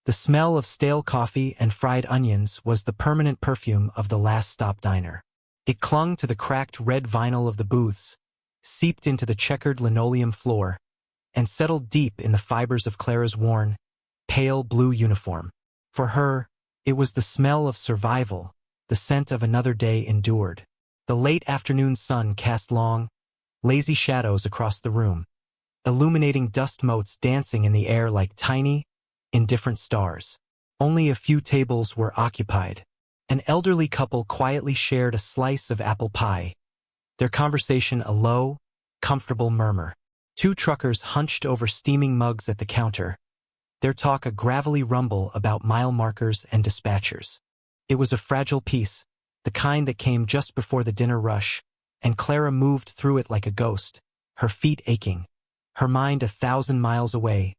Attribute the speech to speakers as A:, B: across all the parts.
A: The smell of stale coffee and fried onions was the permanent perfume of the last stop diner. It clung to the cracked red vinyl of the booths, seeped into the checkered linoleum floor, and settled deep in the fibers of Clara's worn, pale blue uniform. For her, it was the smell of survival, the scent of another day endured. The late afternoon sun cast long, lazy shadows across the room, illuminating dust motes dancing in the air like tiny, indifferent stars. Only a few tables were occupied. An elderly couple quietly shared a slice of apple pie, their conversation a low, comfortable murmur. Two truckers hunched over steaming mugs at the counter, their talk a gravelly rumble about mile markers and dispatchers. It was a fragile peace, the kind that came just before the dinner rush, and Clara moved through it like a ghost, her feet aching, her mind 1,000 miles away,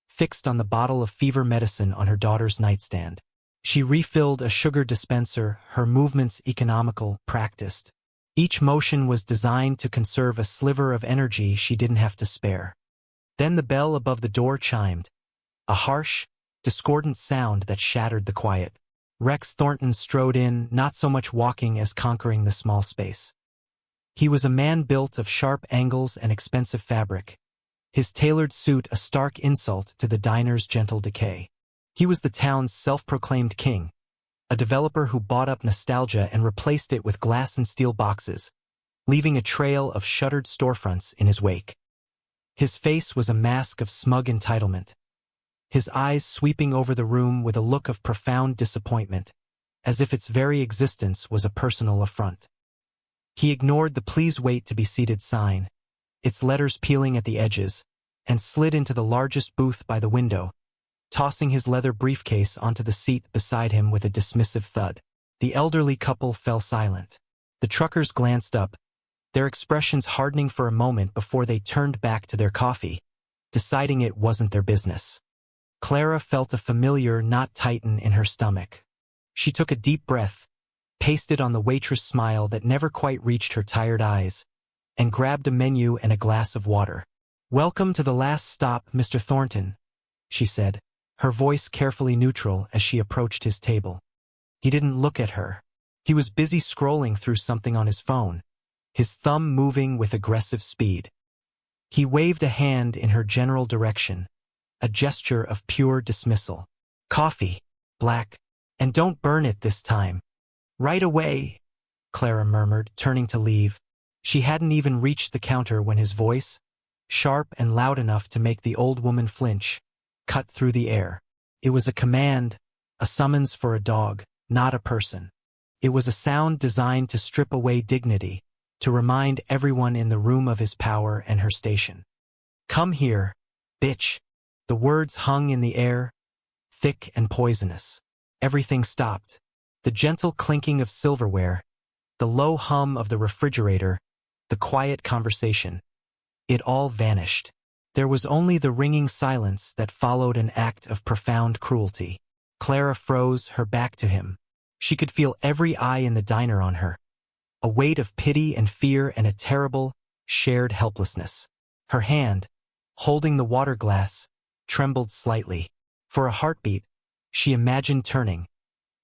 A: fixed on the bottle of fever medicine on her daughter's nightstand. She refilled a sugar dispenser, her movements economical, practiced. Each motion was designed to conserve a sliver of energy she didn't have to spare. Then the bell above the door chimed, a harsh, discordant sound that shattered the quiet. Rex Thornton strode in, not so much walking as conquering the small space. He was a man built of sharp angles and expensive fabric, his tailored suit a stark insult to the diner's gentle decay. He was the town's self-proclaimed king, a developer who bought up nostalgia and replaced it with glass and steel boxes, leaving a trail of shuttered storefronts in his wake. His face was a mask of smug entitlement, his eyes sweeping over the room with a look of profound disappointment, as if its very existence was a personal affront. He ignored the "Please wait to be seated" sign, its letters peeling at the edges, and slid into the largest booth by the window, tossing his leather briefcase onto the seat beside him with a dismissive thud. The elderly couple fell silent. The truckers glanced up, their expressions hardening for a moment before they turned back to their coffee, deciding it wasn't their business. Clara felt a familiar knot tighten in her stomach. She took a deep breath, pasted on the waitress smile that never quite reached her tired eyes, and grabbed a menu and a glass of water. "Welcome to the last stop, Mr. Thornton," she said, her voice carefully neutral as she approached his table. He didn't look at her. He was busy scrolling through something on his phone, his thumb moving with aggressive speed. He waved a hand in her general direction, a gesture of pure dismissal. "Coffee, black, and don't burn it this time." "Right away," Clara murmured, turning to leave. She hadn't even reached the counter when his voice, sharp and loud enough to make the old woman flinch, cut through the air. It was a command, a summons for a dog, not a person. It was a sound designed to strip away dignity, to remind everyone in the room of his power and her station. "Come here, bitch." The words hung in the air, thick and poisonous. Everything stopped. The gentle clinking of silverware, the low hum of the refrigerator, the quiet conversation. It all vanished. There was only the ringing silence that followed an act of profound cruelty. Clara froze, her back to him. She could feel every eye in the diner on her, a weight of pity and fear and a terrible, shared helplessness. Her hand, holding the water glass, trembled slightly. For a heartbeat, she imagined turning,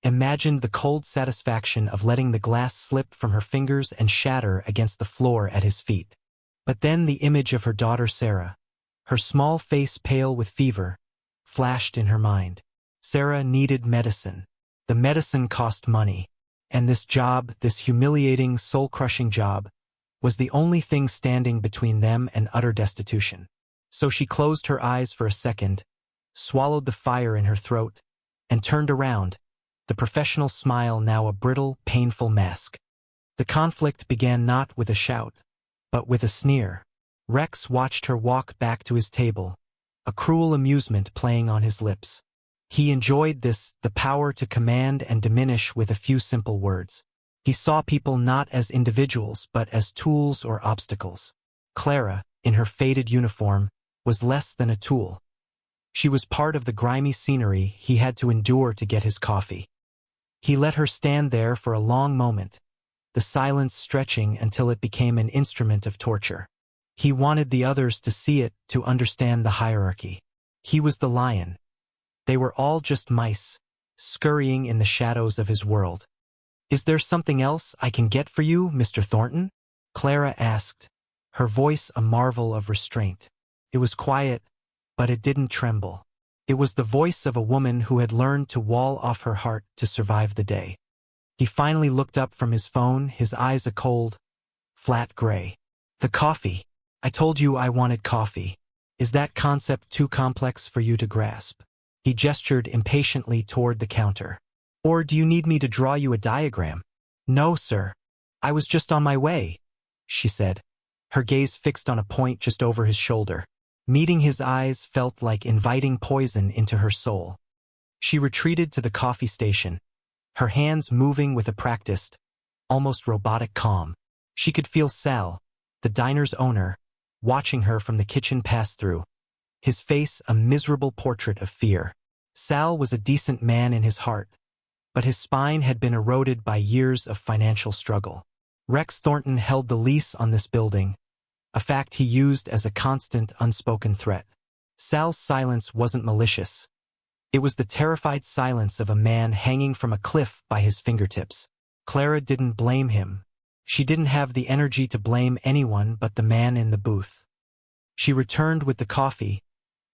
A: imagined the cold satisfaction of letting the glass slip from her fingers and shatter against the floor at his feet. But then the image of her daughter Sarah, her small face pale with fever, flashed in her mind. Sarah needed medicine. The medicine cost money. And this job, this humiliating, soul-crushing job, was the only thing standing between them and utter destitution. So she closed her eyes for a second, swallowed the fire in her throat, and turned around, the professional smile now a brittle, painful mask. The conflict began not with a shout, but with a sneer. Rex watched her walk back to his table, a cruel amusement playing on his lips. He enjoyed this, the power to command and diminish with a few simple words. He saw people not as individuals but as tools or obstacles. Clara, in her faded uniform, was less than a tool. She was part of the grimy scenery he had to endure to get his coffee. He let her stand there for a long moment, the silence stretching until it became an instrument of torture. He wanted the others to see it, to understand the hierarchy. He was the lion. They were all just mice, scurrying in the shadows of his world. "Is there something else I can get for you, Mr. Thornton?" Clara asked, her voice a marvel of restraint. It was quiet, but it didn't tremble. It was the voice of a woman who had learned to wall off her heart to survive the day. He finally looked up from his phone, his eyes a cold, flat gray. "The coffee. I told you I wanted coffee. Is that concept too complex for you to grasp?" He gestured impatiently toward the counter. "Or do you need me to draw you a diagram?" "No, sir. I was just on my way," she said, her gaze fixed on a point just over his shoulder. Meeting his eyes felt like inviting poison into her soul. She retreated to the coffee station, her hands moving with a practiced, almost robotic calm. She could feel Sal, the diner's owner, watching her from the kitchen pass-through, his face a miserable portrait of fear. Sal was a decent man in his heart, but his spine had been eroded by years of financial struggle. Rex Thornton held the lease on this building, a fact he used as a constant, unspoken threat. Sal's silence wasn't malicious. It was the terrified silence of a man hanging from a cliff by his fingertips. Clara didn't blame him. She didn't have the energy to blame anyone but the man in the booth. She returned with the coffee,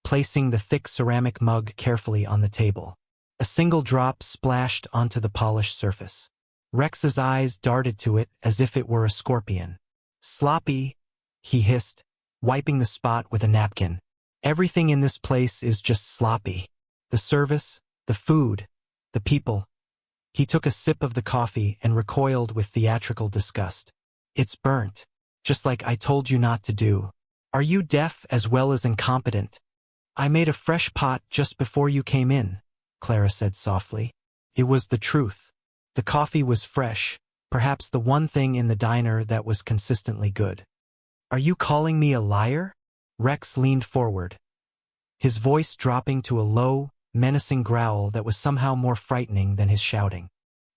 A: placing the thick ceramic mug carefully on the table. A single drop splashed onto the polished surface. Rex's eyes darted to it as if it were a scorpion. "Sloppy," he hissed, wiping the spot with a napkin. "Everything in this place is just sloppy. The service, the food, the people." He took a sip of the coffee and recoiled with theatrical disgust. "It's burnt, just like I told you not to do. Are you deaf as well as incompetent?" "I made a fresh pot just before you came in," Clara said softly. It was the truth. The coffee was fresh, perhaps the one thing in the diner that was consistently good. "Are you calling me a liar?" Rex leaned forward, his voice dropping to a low, menacing growl that was somehow more frightening than his shouting.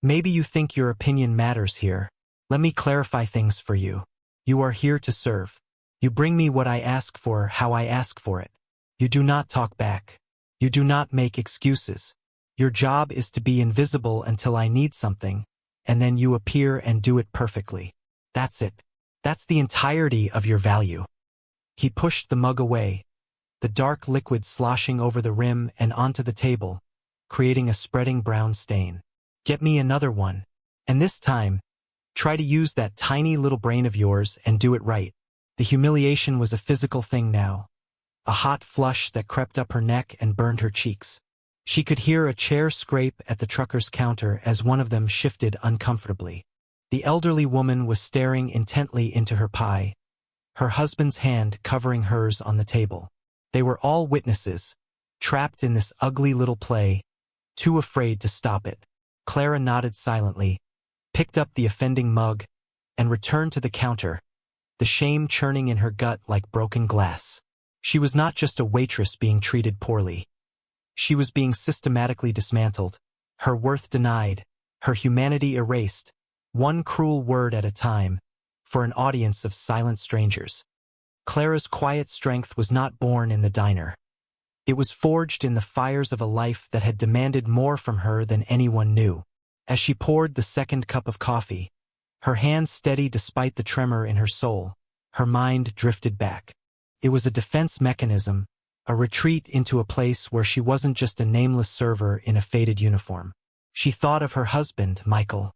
A: "Maybe you think your opinion matters here. Let me clarify things for you. You are here to serve. You bring me what I ask for how I ask for it. You do not talk back. You do not make excuses. Your job is to be invisible until I need something, and then you appear and do it perfectly. That's it. That's the entirety of your value." He pushed the mug away, the dark liquid sloshing over the rim and onto the table, creating a spreading brown stain. "Get me another one. And this time, try to use that tiny little brain of yours and do it right." The humiliation was a physical thing now, a hot flush that crept up her neck and burned her cheeks. She could hear a chair scrape at the trucker's counter as one of them shifted uncomfortably. The elderly woman was staring intently into her pie, her husband's hand covering hers on the table. They were all witnesses, trapped in this ugly little play, too afraid to stop it. Clara nodded silently, picked up the offending mug, and returned to the counter, the shame churning in her gut like broken glass. She was not just a waitress being treated poorly. She was being systematically dismantled, her worth denied, her humanity erased, one cruel word at a time, for an audience of silent strangers. Clara's quiet strength was not born in the diner. It was forged in the fires of a life that had demanded more from her than anyone knew. As she poured the second cup of coffee, her hands steady despite the tremor in her soul, her mind drifted back. It was a defense mechanism, a retreat into a place where she wasn't just a nameless server in a faded uniform. She thought of her husband, Michael.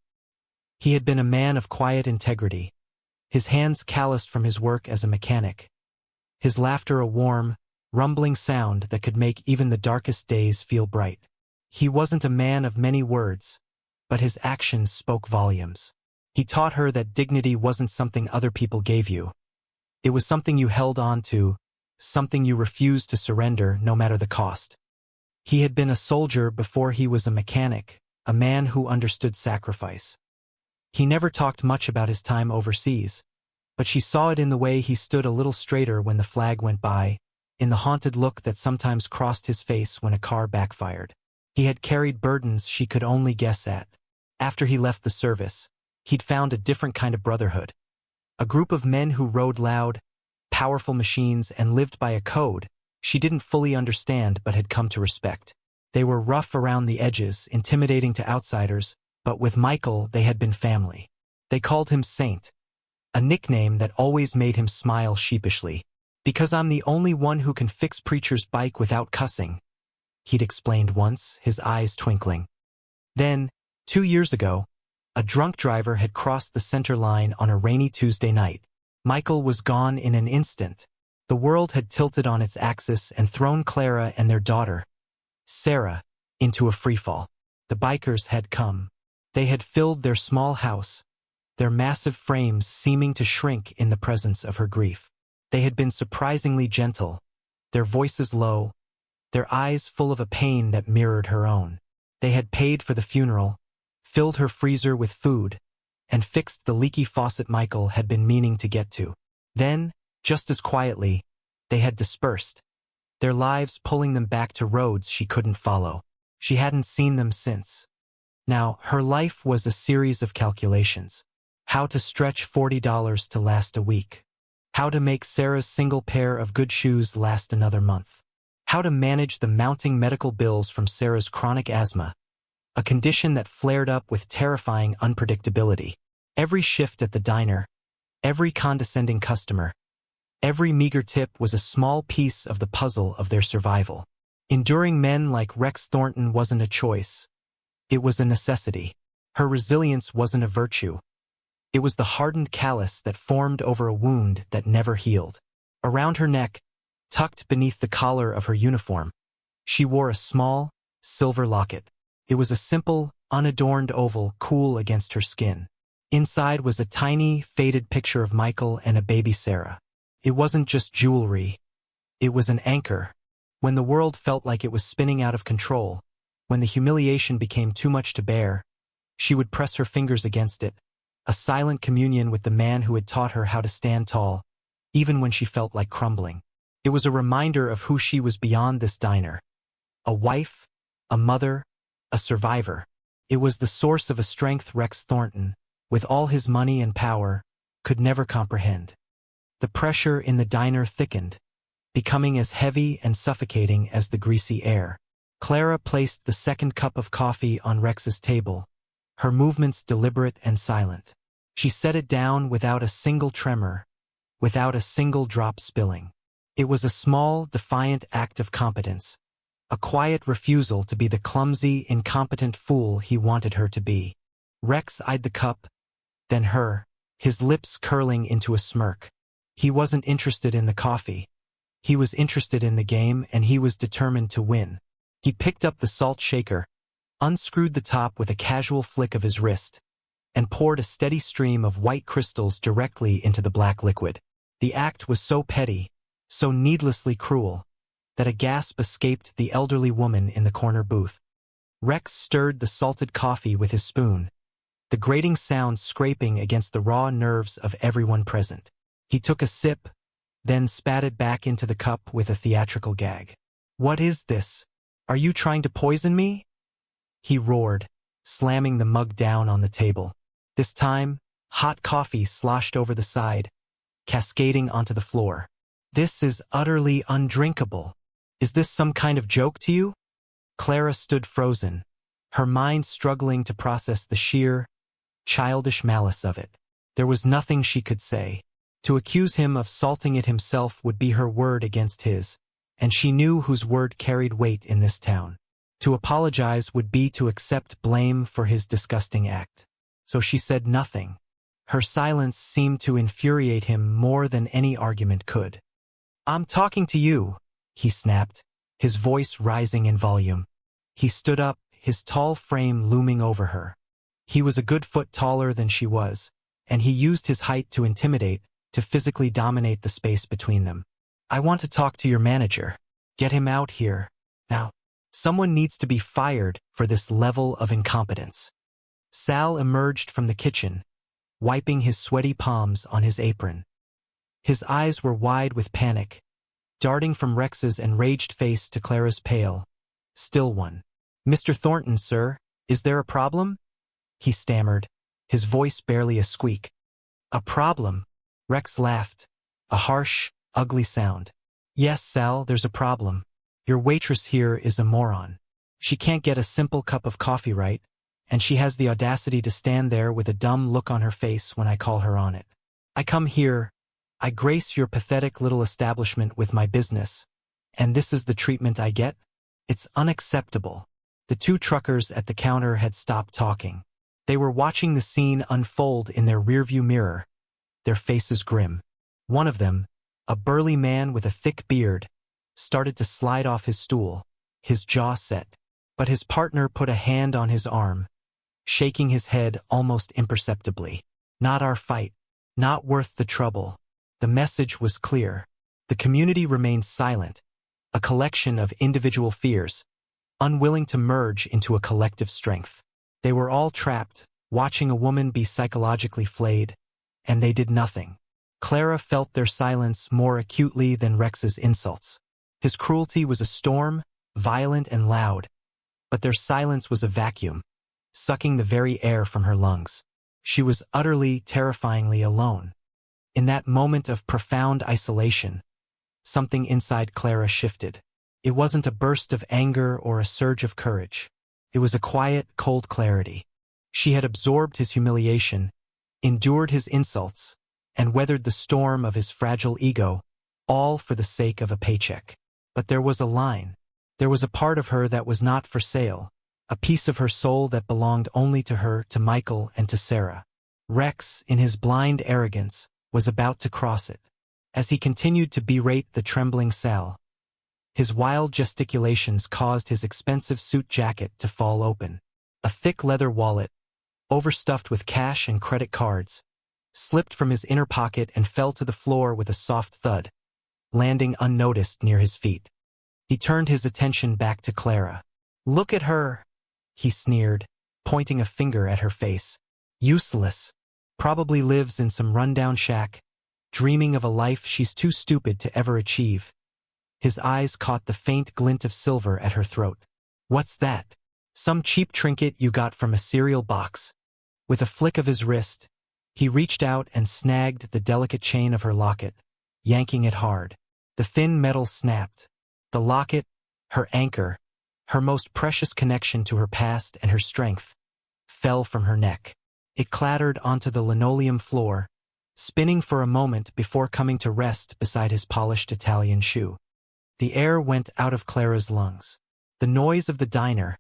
A: He had been a man of quiet integrity, his hands calloused from his work as a mechanic, his laughter a warm, rumbling sound that could make even the darkest days feel bright. He wasn't a man of many words, but his actions spoke volumes. He taught her that dignity wasn't something other people gave you. It was something you held on to, something you refused to surrender no matter the cost. He had been a soldier before he was a mechanic, a man who understood sacrifice. He never talked much about his time overseas, but she saw it in the way he stood a little straighter when the flag went by, in the haunted look that sometimes crossed his face when a car backfired. He had carried burdens she could only guess at. After he left the service, he'd found a different kind of brotherhood. A group of men who rode loud, powerful machines and lived by a code she didn't fully understand but had come to respect. They were rough around the edges, intimidating to outsiders, but with Michael they had been family. They called him Saint, a nickname that always made him smile sheepishly. "Because I'm the only one who can fix Preacher's bike without cussing," he'd explained once, his eyes twinkling. Then, 2 years ago, a drunk driver had crossed the center line on a rainy Tuesday night. Michael was gone in an instant. The world had tilted on its axis and thrown Clara and their daughter, Sarah, into a freefall. The bikers had come. They had filled their small house, their massive frames seeming to shrink in the presence of her grief. They had been surprisingly gentle, their voices low, their eyes full of a pain that mirrored her own. They had paid for the funeral, filled her freezer with food, and fixed the leaky faucet Michael had been meaning to get to. Then, just as quietly, they had dispersed, their lives pulling them back to roads she couldn't follow. She hadn't seen them since. Now, her life was a series of calculations. How to stretch $40 to last a week. How to make Sarah's single pair of good shoes last another month. How to manage the mounting medical bills from Sarah's chronic asthma, a condition that flared up with terrifying unpredictability. Every shift at the diner, every condescending customer, every meager tip was a small piece of the puzzle of their survival. Enduring men like Rex Thornton wasn't a choice. It was a necessity. Her resilience wasn't a virtue. It was the hardened callus that formed over a wound that never healed. Around her neck, tucked beneath the collar of her uniform, she wore a small, silver locket. It was a simple, unadorned oval cool against her skin. Inside was a tiny, faded picture of Michael and a baby Sarah. It wasn't just jewelry. It was an anchor. When the world felt like it was spinning out of control, when the humiliation became too much to bear, she would press her fingers against it, a silent communion with the man who had taught her how to stand tall, even when she felt like crumbling. It was a reminder of who she was beyond this diner. A wife, a mother, a survivor. It was the source of a strength Rex Thornton, with all his money and power, could never comprehend. The pressure in the diner thickened, becoming as heavy and suffocating as the greasy air. Clara placed the second cup of coffee on Rex's table, her movements deliberate and silent. She set it down without a single tremor, without a single drop spilling. It was a small, defiant act of competence, a quiet refusal to be the clumsy, incompetent fool he wanted her to be. Rex eyed the cup, then her, his lips curling into a smirk. He wasn't interested in the coffee. He was interested in the game, and he was determined to win. He picked up the salt shaker, unscrewed the top with a casual flick of his wrist, and poured a steady stream of white crystals directly into the black liquid. The act was so petty, so needlessly cruel, that a gasp escaped the elderly woman in the corner booth. Rex stirred the salted coffee with his spoon, the grating sound scraping against the raw nerves of everyone present. He took a sip, then spat it back into the cup with a theatrical gag. "What is this? Are you trying to poison me?" he roared, slamming the mug down on the table. This time, hot coffee sloshed over the side, cascading onto the floor. "This is utterly undrinkable. Is this some kind of joke to you?" Clara stood frozen, her mind struggling to process the sheer, childish malice of it. There was nothing she could say. To accuse him of salting it himself would be her word against his, and she knew whose word carried weight in this town. To apologize would be to accept blame for his disgusting act. So she said nothing. Her silence seemed to infuriate him more than any argument could. "I'm talking to you," he snapped, his voice rising in volume. He stood up, his tall frame looming over her. He was a good foot taller than she was, and he used his height to intimidate, to physically dominate the space between them. "I want to talk to your manager. Get him out here. Now. Someone needs to be fired for this level of incompetence." Sal emerged from the kitchen, wiping his sweaty palms on his apron. His eyes were wide with panic, darting from Rex's enraged face to Clara's pale, still one. "Mr. Thornton, sir, is there a problem?" he stammered, his voice barely a squeak. "A problem?" Rex laughed, a harsh, ugly sound. "Yes, Sal, there's a problem. Your waitress here is a moron. She can't get a simple cup of coffee right, and she has the audacity to stand there with a dumb look on her face when I call her on it. I come here, I grace your pathetic little establishment with my business, and this is the treatment I get? It's unacceptable. The two truckers at the counter had stopped talking. They were watching the scene unfold in their rearview mirror, their faces grim. One of them, a burly man with a thick beard, started to slide off his stool, his jaw set. But his partner put a hand on his arm, shaking his head almost imperceptibly. Not our fight. Not worth the trouble. The message was clear. The community remained silent, a collection of individual fears, unwilling to merge into a collective strength. They were all trapped, watching a woman be psychologically flayed, and they did nothing. Clara felt their silence more acutely than Rex's insults. His cruelty was a storm, violent and loud, but their silence was a vacuum, sucking the very air from her lungs. She was utterly, terrifyingly alone. In that moment of profound isolation, something inside Clara shifted. It wasn't a burst of anger or a surge of courage. It was a quiet, cold clarity. She had absorbed his humiliation, endured his insults, and weathered the storm of his fragile ego, all for the sake of a paycheck. But there was a line. There was a part of her that was not for sale, a piece of her soul that belonged only to her, to Michael, and to Sarah. Rex, in his blind arrogance, was about to cross it. As he continued to berate the trembling Sal, his wild gesticulations caused his expensive suit jacket to fall open. A thick leather wallet, overstuffed with cash and credit cards, slipped from his inner pocket and fell to the floor with a soft thud, landing unnoticed near his feet. He turned his attention back to Clara. "Look at her," he sneered, pointing a finger at her face. "Useless. Probably lives in some rundown shack, dreaming of a life she's too stupid to ever achieve." His eyes caught the faint glint of silver at her throat. "What's that?" "Some cheap trinket you got from a cereal box." With a flick of his wrist, he reached out and snagged the delicate chain of her locket, yanking it hard. The thin metal snapped. The locket, her anchor, her most precious connection to her past and her strength, fell from her neck. It clattered onto the linoleum floor, spinning for a moment before coming to rest beside his polished Italian shoe. The air went out of Clara's lungs. The noise of the diner,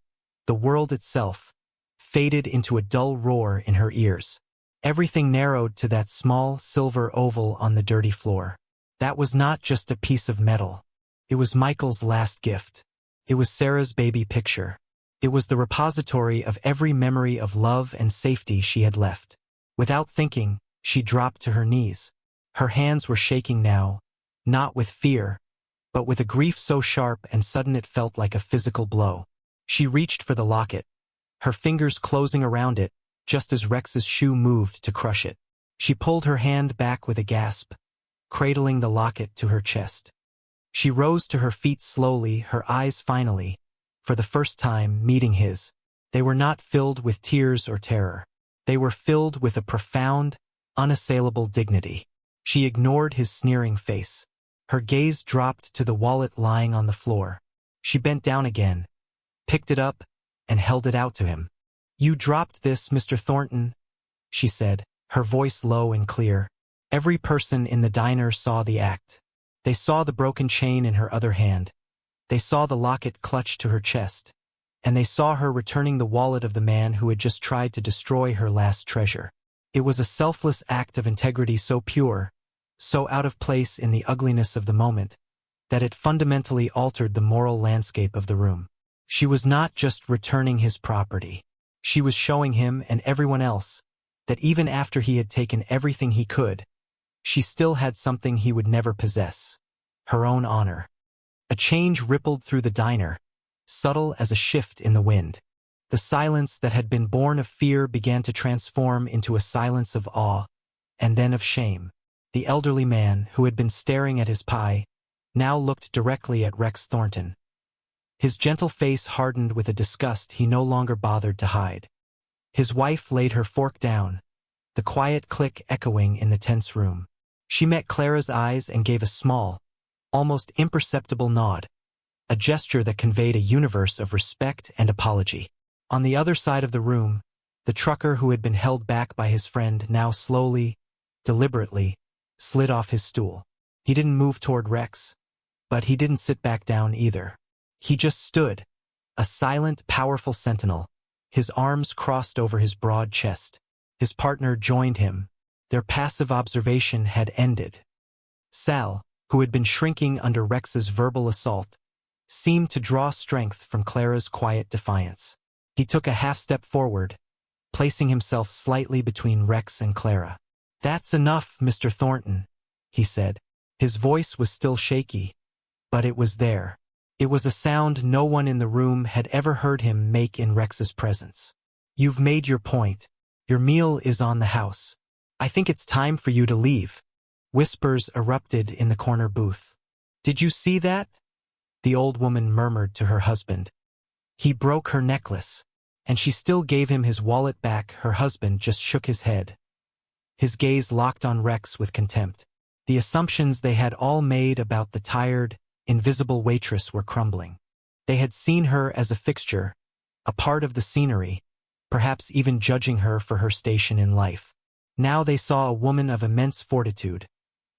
A: the world itself, faded into a dull roar in her ears. Everything narrowed to that small silver oval on the dirty floor. That was not just a piece of metal. It was Michael's last gift. It was Sarah's baby picture. It was the repository of every memory of love and safety she had left. Without thinking, she dropped to her knees. Her hands were shaking now, not with fear, but with a grief so sharp and sudden it felt like a physical blow. She reached for the locket, her fingers closing around it, just as Rex's shoe moved to crush it. She pulled her hand back with a gasp, cradling the locket to her chest. She rose to her feet slowly, her eyes finally, for the first time, meeting his. They were not filled with tears or terror. They were filled with a profound, unassailable dignity. She ignored his sneering face. Her gaze dropped to the wallet lying on the floor. She bent down again, picked it up, and held it out to him. "You dropped this, Mr. Thornton," she said, her voice low and clear. Every person in the diner saw the act. They saw the broken chain in her other hand. They saw the locket clutched to her chest. And they saw her returning the wallet of the man who had just tried to destroy her last treasure. It was a selfless act of integrity so pure, so out of place in the ugliness of the moment, that it fundamentally altered the moral landscape of the room. She was not just returning his property. She was showing him and everyone else that even after he had taken everything he could, she still had something he would never possess: her own honor. A change rippled through the diner, subtle as a shift in the wind. The silence that had been born of fear began to transform into a silence of awe, and then of shame. The elderly man, who had been staring at his pie, now looked directly at Rex Thornton. His gentle face hardened with a disgust he no longer bothered to hide. His wife laid her fork down, the quiet click echoing in the tense room. She met Clara's eyes and gave a small, almost imperceptible nod, a gesture that conveyed a universe of respect and apology. On the other side of the room, the trucker who had been held back by his friend now slowly, deliberately, slid off his stool. He didn't move toward Rex, but he didn't sit back down either. He just stood, a silent, powerful sentinel, his arms crossed over his broad chest. His partner joined him. Their passive observation had ended. Sal, who had been shrinking under Rex's verbal assault, seemed to draw strength from Clara's quiet defiance. He took a half-step forward, placing himself slightly between Rex and Clara. "That's enough, Mr. Thornton," he said. His voice was still shaky, but it was there. It was a sound no one in the room had ever heard him make in Rex's presence. "You've made your point. Your meal is on the house. I think it's time for you to leave." Whispers erupted in the corner booth. "Did you see that?" the old woman murmured to her husband. "He broke her necklace, and she still gave him his wallet back." Her husband just shook his head. His gaze locked on Rex with contempt. The assumptions they had all made about the tired, invisible waitress were crumbling. They had seen her as a fixture, a part of the scenery, perhaps even judging her for her station in life. Now they saw a woman of immense fortitude,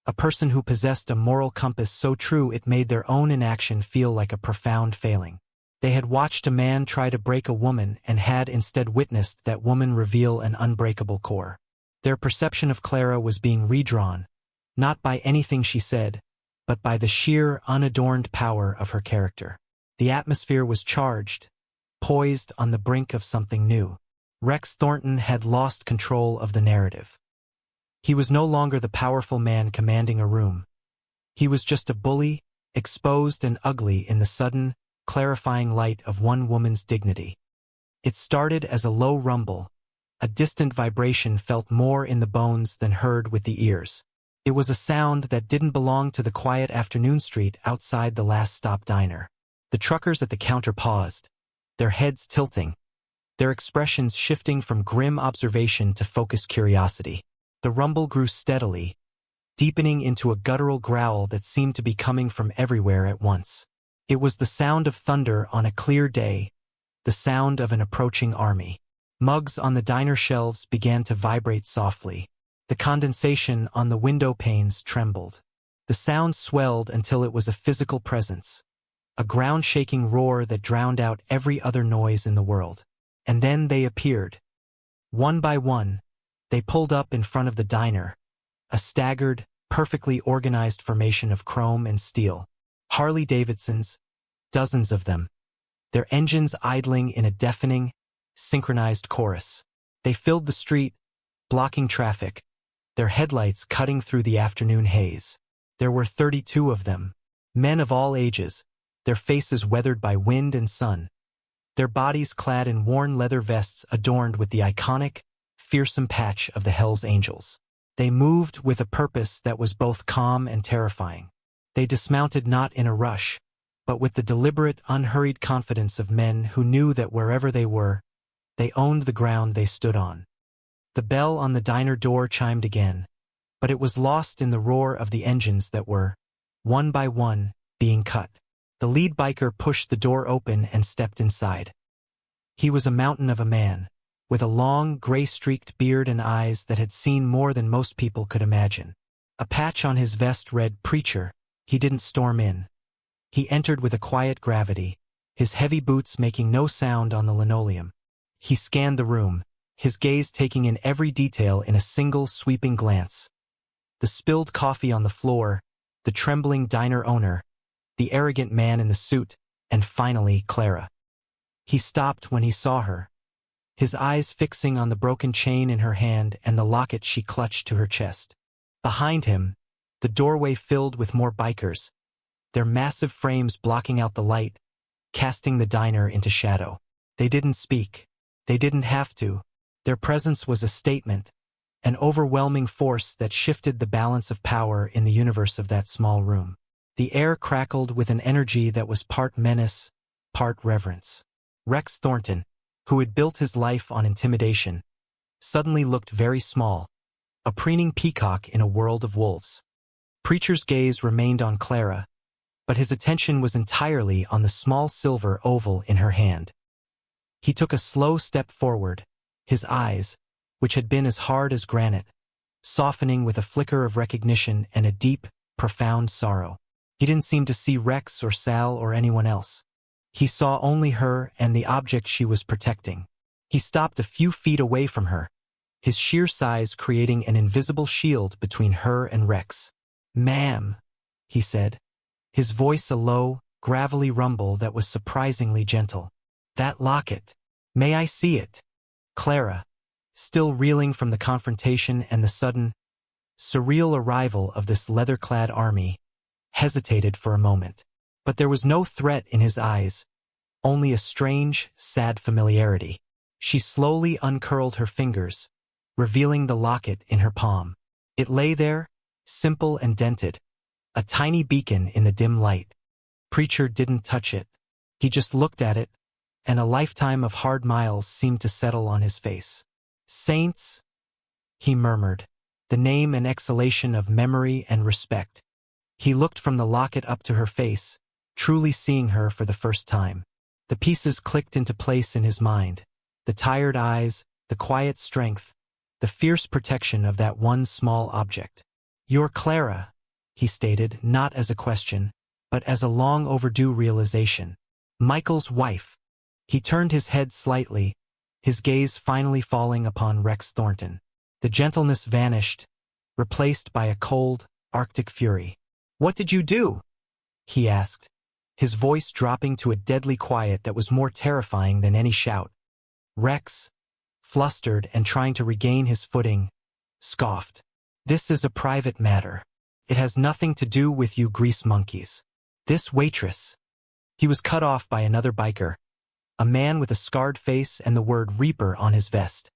A: a person who possessed a moral compass so true it made their own inaction feel like a profound failing. They had watched a man try to break a woman and had instead witnessed that woman reveal an unbreakable core. Their perception of Clara was being redrawn, not by anything she said, but by the sheer, unadorned power of her character. The atmosphere was charged, poised on the brink of something new. Rex Thornton had lost control of the narrative. He was no longer the powerful man commanding a room. He was just a bully, exposed and ugly in the sudden, clarifying light of one woman's dignity. It started as a low rumble, a distant vibration felt more in the bones than heard with the ears. It was a sound that didn't belong to the quiet afternoon street outside the last stop diner. The truckers at the counter paused, their heads tilting, their expressions shifting from grim observation to focused curiosity. The rumble grew steadily, deepening into a guttural growl that seemed to be coming from everywhere at once. It was the sound of thunder on a clear day, the sound of an approaching army. Mugs on the diner shelves began to vibrate softly. The condensation on the window panes trembled. The sound swelled until it was a physical presence, a ground-shaking roar that drowned out every other noise in the world. And then they appeared. One by one, they pulled up in front of the diner, a staggered, perfectly organized formation of chrome and steel. Harley-Davidsons, dozens of them, their engines idling in a deafening, synchronized chorus. They filled the street, blocking traffic, their headlights cutting through the afternoon haze. There were 32 of them, men of all ages, their faces weathered by wind and sun, their bodies clad in worn leather vests adorned with the iconic, fearsome patch of the Hells Angels. They moved with a purpose that was both calm and terrifying. They dismounted not in a rush, but with the deliberate, unhurried confidence of men who knew that wherever they were, they owned the ground they stood on. The bell on the diner door chimed again, but it was lost in the roar of the engines that were, one by one, being cut. The lead biker pushed the door open and stepped inside. He was a mountain of a man, with a long, gray-streaked beard and eyes that had seen more than most people could imagine. A patch on his vest read, "Preacher." He didn't storm in. He entered with a quiet gravity, his heavy boots making no sound on the linoleum. He scanned the room, his gaze taking in every detail in a single sweeping glance. The spilled coffee on the floor, the trembling diner owner, the arrogant man in the suit, and finally Clara. He stopped when he saw her, his eyes fixing on the broken chain in her hand and the locket she clutched to her chest. Behind him, the doorway filled with more bikers, their massive frames blocking out the light, casting the diner into shadow. They didn't speak. They didn't have to. Their presence was a statement, an overwhelming force that shifted the balance of power in the universe of that small room. The air crackled with an energy that was part menace, part reverence. Rex Thornton, who had built his life on intimidation, suddenly looked very small, a preening peacock in a world of wolves. Preacher's gaze remained on Clara, but his attention was entirely on the small silver oval in her hand. He took a slow step forward, his eyes, which had been as hard as granite, softening with a flicker of recognition and a deep, profound sorrow. He didn't seem to see Rex or Sal or anyone else. He saw only her and the object she was protecting. He stopped a few feet away from her, his sheer size creating an invisible shield between her and Rex. "Ma'am," he said, his voice a low, gravelly rumble that was surprisingly gentle. "That locket. May I see it?" Clara, still reeling from the confrontation and the sudden, surreal arrival of this leather-clad army, hesitated for a moment. But there was no threat in his eyes, only a strange, sad familiarity. She slowly uncurled her fingers, revealing the locket in her palm. It lay there, simple and dented, a tiny beacon in the dim light. Preacher didn't touch it. He just looked at it, and a lifetime of hard miles seemed to settle on his face. "Saints," he murmured, the name an exhalation of memory and respect. He looked from the locket up to her face, truly seeing her for the first time. The pieces clicked into place in his mind. The tired eyes, the quiet strength, the fierce protection of that one small object. "You're Clara," he stated, not as a question, but as a long overdue realization. "Michael's wife." He turned his head slightly, his gaze finally falling upon Rex Thornton. The gentleness vanished, replaced by a cold, arctic fury. "What did you do?" he asked, his voice dropping to a deadly quiet that was more terrifying than any shout. Rex, flustered and trying to regain his footing, scoffed. "This is a private matter. It has nothing to do with you grease monkeys. This waitress." He was cut off by another biker, a man with a scarred face and the word Reaper on his vest,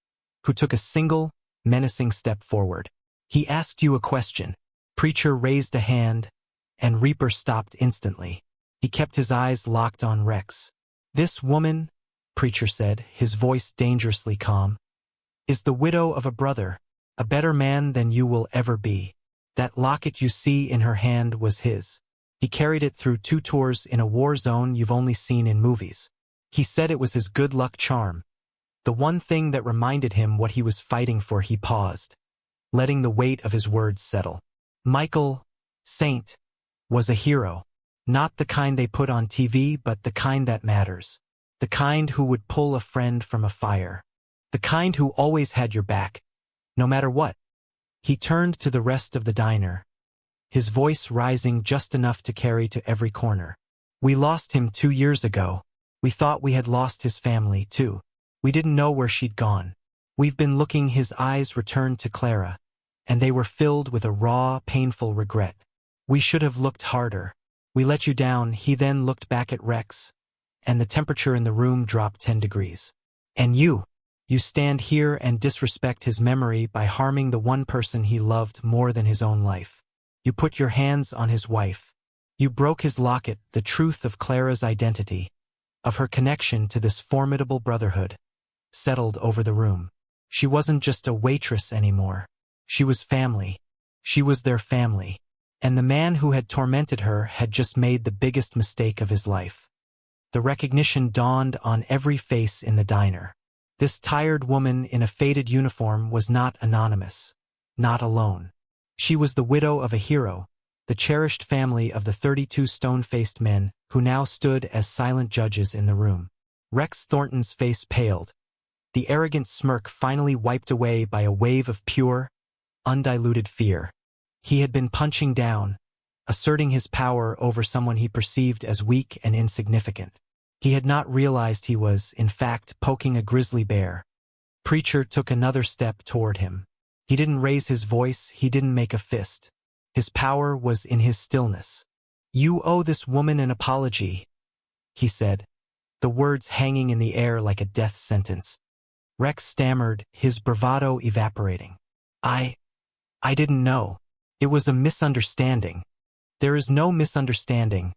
A: who took a single, menacing step forward. "He asked you a question." Preacher raised a hand, and Reaper stopped instantly. He kept his eyes locked on Rex. "This woman," Preacher said, his voice dangerously calm, "is the widow of a brother, a better man than you will ever be. That locket you see in her hand was his. He carried it through 2 tours in a war zone you've only seen in movies. He said it was his good luck charm. The one thing that reminded him what he was fighting for." He paused, letting the weight of his words settle. "Michael, Saint, was a hero. Not the kind they put on TV, but the kind that matters. The kind who would pull a friend from a fire. The kind who always had your back, no matter what." He turned to the rest of the diner, his voice rising just enough to carry to every corner. "We lost him 2 years ago. We thought we had lost his family, too. We didn't know where she'd gone. We've been looking." His eyes returned to Clara, and they were filled with a raw, painful regret. "We should have looked harder. We let you down." He then looked back at Rex, and the temperature in the room dropped 10 degrees. "And you stand here and disrespect his memory by harming the one person he loved more than his own life. You put your hands on his wife. You broke his locket, the truth of Clara's identity, of her connection to this formidable brotherhood, settled over the room. She wasn't just a waitress anymore. She was family. She was their family. And the man who had tormented her had just made the biggest mistake of his life." The recognition dawned on every face in the diner. This tired woman in a faded uniform was not anonymous, not alone. She was the widow of a hero, the cherished family of the 32 stone-faced men who now stood as silent judges in the room. Rex Thornton's face paled, the arrogant smirk finally wiped away by a wave of pure, undiluted fear. He had been punching down, asserting his power over someone he perceived as weak and insignificant. He had not realized he was, in fact, poking a grizzly bear. Preacher took another step toward him. He didn't raise his voice, he didn't make a fist. His power was in his stillness. "You owe this woman an apology," he said, the words hanging in the air like a death sentence. Rex stammered, his bravado evaporating. I didn't know. It was a misunderstanding." "There is no misunderstanding."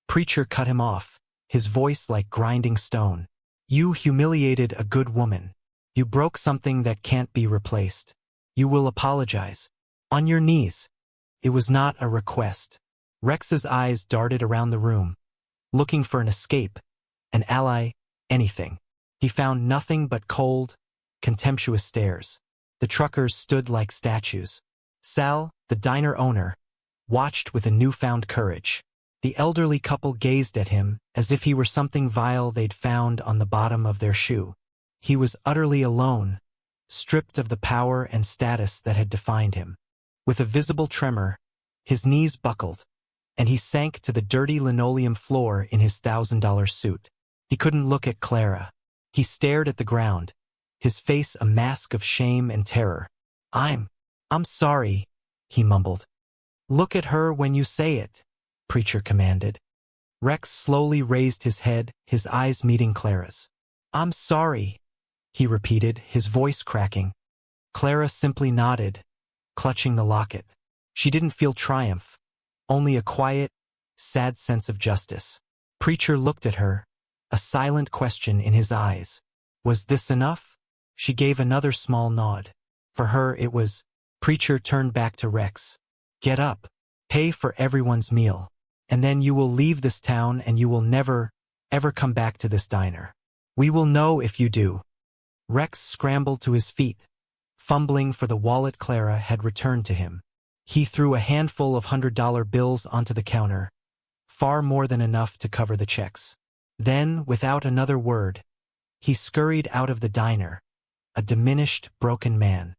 A: Preacher cut him off, his voice like grinding stone. "You humiliated a good woman. You broke something that can't be replaced. You will apologize. On your knees." It was not a request. Rex's eyes darted around the room, looking for an escape, an ally, anything. He found nothing but cold, contemptuous stares. The truckers stood like statues. Sal, the diner owner, watched with a newfound courage. The elderly couple gazed at him as if he were something vile they'd found on the bottom of their shoe. He was utterly alone, stripped of the power and status that had defined him. With a visible tremor, his knees buckled, and he sank to the dirty linoleum floor in his $1,000 suit. He couldn't look at Clara. He stared at the ground, his face a mask of shame and terror. I'm sorry," he mumbled. "Look at her when you say it," Preacher commanded. Rex slowly raised his head, his eyes meeting Clara's. "I'm sorry," he repeated, his voice cracking. Clara simply nodded, clutching the locket. She didn't feel triumph, only a quiet, sad sense of justice. Preacher looked at her, a silent question in his eyes. Was this enough? She gave another small nod. For her it was. Preacher turned back to Rex. "Get up. Pay for everyone's meal. And then you will leave this town and you will never, ever come back to this diner. We will know if you do." Rex scrambled to his feet, fumbling for the wallet Clara had returned to him. He threw a handful of $100 bills onto the counter, far more than enough to cover the checks. Then, without another word, he scurried out of the diner, a diminished, broken man.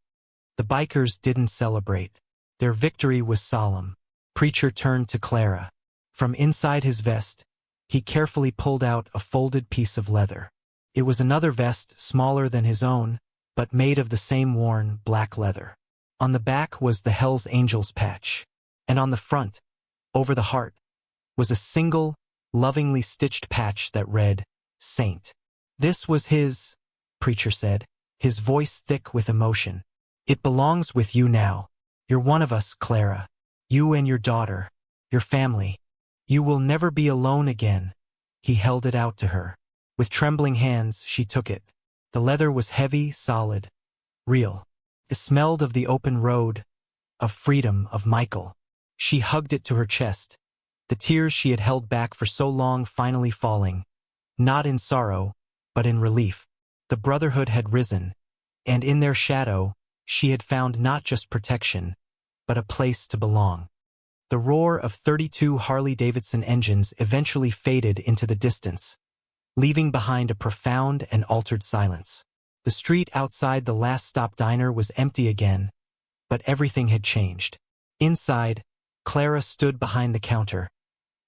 A: The bikers didn't celebrate. Their victory was solemn. Preacher turned to Clara. From inside his vest, he carefully pulled out a folded piece of leather. It was another vest, smaller than his own, but made of the same worn, black leather. On the back was the Hell's Angels patch, and on the front, over the heart, was a single, lovingly stitched patch that read, Saint. "This was his," Preacher said, his voice thick with emotion. "It belongs with you now. You're one of us, Clara. You and your daughter, your family. You will never be alone again." He held it out to her. With trembling hands, she took it. The leather was heavy, solid, real. It smelled of the open road, of freedom, of Michael. She hugged it to her chest, the tears she had held back for so long finally falling, not in sorrow, but in relief. The brotherhood had risen, and in their shadow, she had found not just protection, but a place to belong. The roar of 32 Harley-Davidson engines eventually faded into the distance, leaving behind a profound and altered silence. The street outside the last stop diner was empty again, but everything had changed. Inside, Clara stood behind the counter,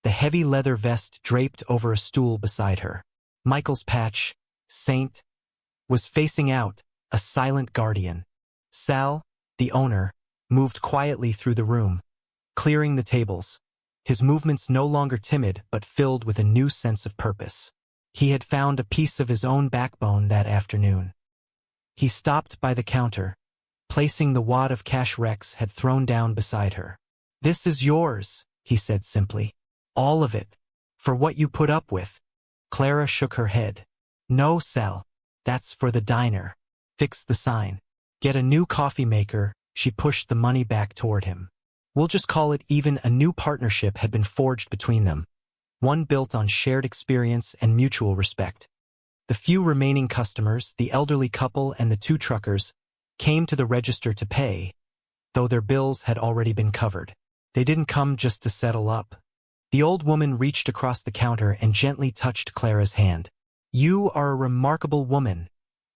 A: the heavy leather vest draped over a stool beside her. Michael's patch, Saint, was facing out, a silent guardian. Sal, the owner, moved quietly through the room, clearing the tables, his movements no longer timid but filled with a new sense of purpose. He had found a piece of his own backbone that afternoon. He stopped by the counter, placing the wad of cash Rex had thrown down beside her. "This is yours," he said simply. "All of it. For what you put up with." Clara shook her head. "No, Sal. That's for the diner. Fix the sign. Get a new coffee maker." She pushed the money back toward him. "We'll just call it even." A new partnership had been forged between them, one built on shared experience and mutual respect. The few remaining customers, the elderly couple and the 2 truckers, came to the register to pay, though their bills had already been covered. They didn't come just to settle up. The old woman reached across the counter and gently touched Clara's hand. "You are a remarkable woman,"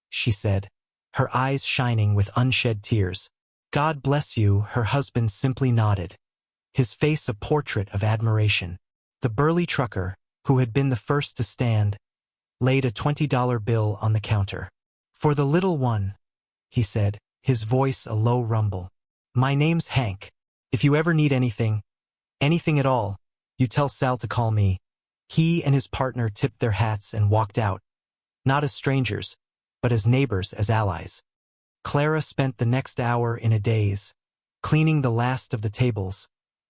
A: she said, her eyes shining with unshed tears. "God bless you." Her husband simply nodded, his face a portrait of admiration. The burly trucker, who had been the first to stand, laid a $20 bill on the counter. "For the little one," he said, his voice a low rumble. "My name's Hank. If you ever need anything at all, you tell Sal to call me." He and his partner tipped their hats and walked out, not as strangers, but as neighbors, as allies. Clara spent the next hour in a daze, cleaning the last of the tables,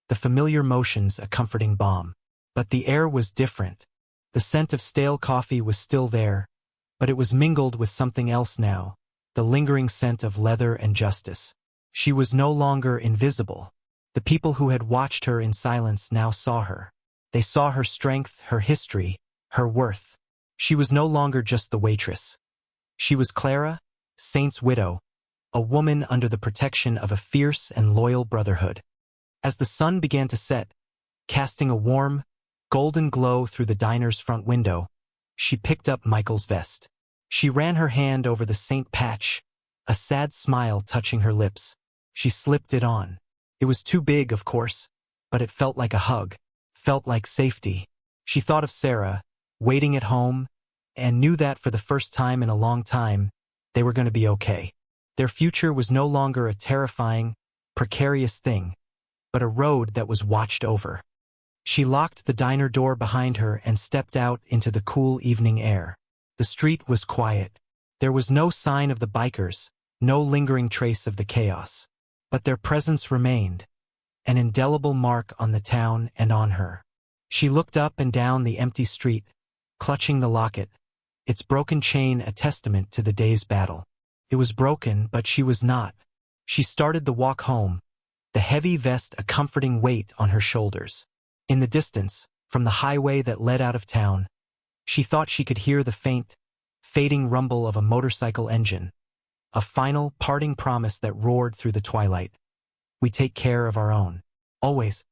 A: the familiar motions a comforting balm. But the air was different. The scent of stale coffee was still there, but it was mingled with something else now, the lingering scent of leather and justice. She was no longer invisible. The people who had watched her in silence now saw her. They saw her strength, her history, her worth. She was no longer just the waitress. She was Clara, Saint's widow, a woman under the protection of a fierce and loyal brotherhood. As the sun began to set, casting a warm, golden glow through the diner's front window, she picked up Michael's vest. She ran her hand over the Saint patch, a sad smile touching her lips. She slipped it on. It was too big, of course, but it felt like a hug, felt like safety. She thought of Sarah, waiting at home, and knew that for the first time in a long time, they were going to be okay. Their future was no longer a terrifying, precarious thing, but a road that was watched over. She locked the diner door behind her and stepped out into the cool evening air. The street was quiet. There was no sign of the bikers, no lingering trace of the chaos. But their presence remained, an indelible mark on the town and on her. She looked up and down the empty street, clutching the locket, its broken chain a testament to the day's battle. It was broken, but she was not. She started the walk home, the heavy vest a comforting weight on her shoulders. In the distance, from the highway that led out of town, she thought she could hear the faint, fading rumble of a motorcycle engine, a final, parting promise that roared through the twilight. We take care of our own. Always.